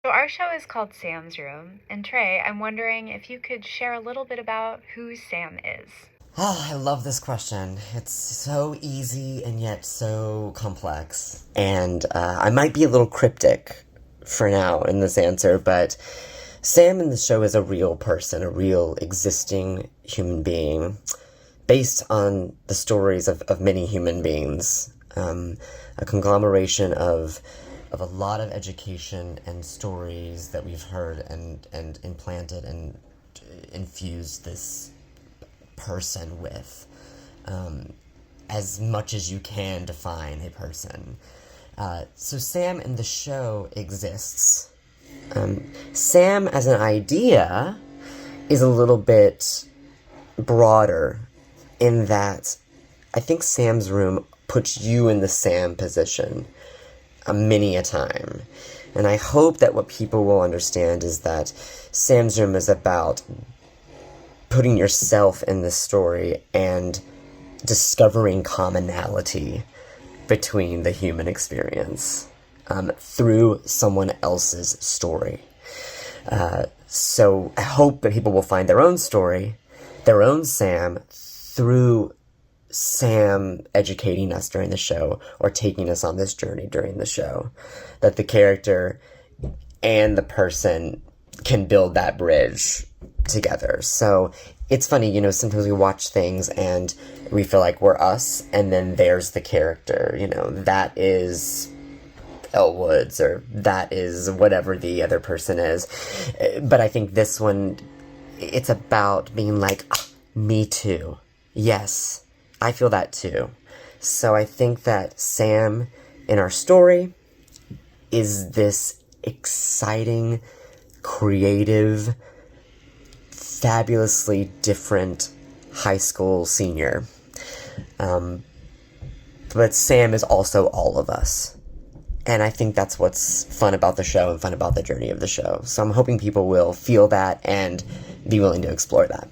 So our show is called Sam's Room, and Trey, I'm wondering if you could share a little bit about who Sam is. Oh, I love this question. It's so easy and yet so complex. And I might be a little cryptic for now in this answer, but Sam in the show is a real person, a real existing human being, based on the stories of many human beings. A conglomeration of a lot of education and stories that we've heard and implanted and infused this person with, as much as you can define a person. So Sam in the show exists. Sam as an idea is a little bit broader in that I think Sam's Room puts you in the Sam position many a time. And I hope that what people will understand is that Sam's Room is about putting yourself in the story and discovering commonality between the human experience through someone else's story. So I hope that people will find their own story, their own Sam, through Sam educating us during the show or taking us on this journey during the show. That the character and the person can build that bridge together. So it's funny, sometimes we watch things and we feel like we're us, and then there's the character, that is Elle Woods, or that is whatever the other person is. But I think this one, it's about being like, me too. Yes, I feel that too. So I think that Sam in our story is this exciting, creative, fabulously different high school senior. But Sam is also all of us. And I think that's what's fun about the show and fun about the journey of the show. So I'm hoping people will feel that and be willing to explore that.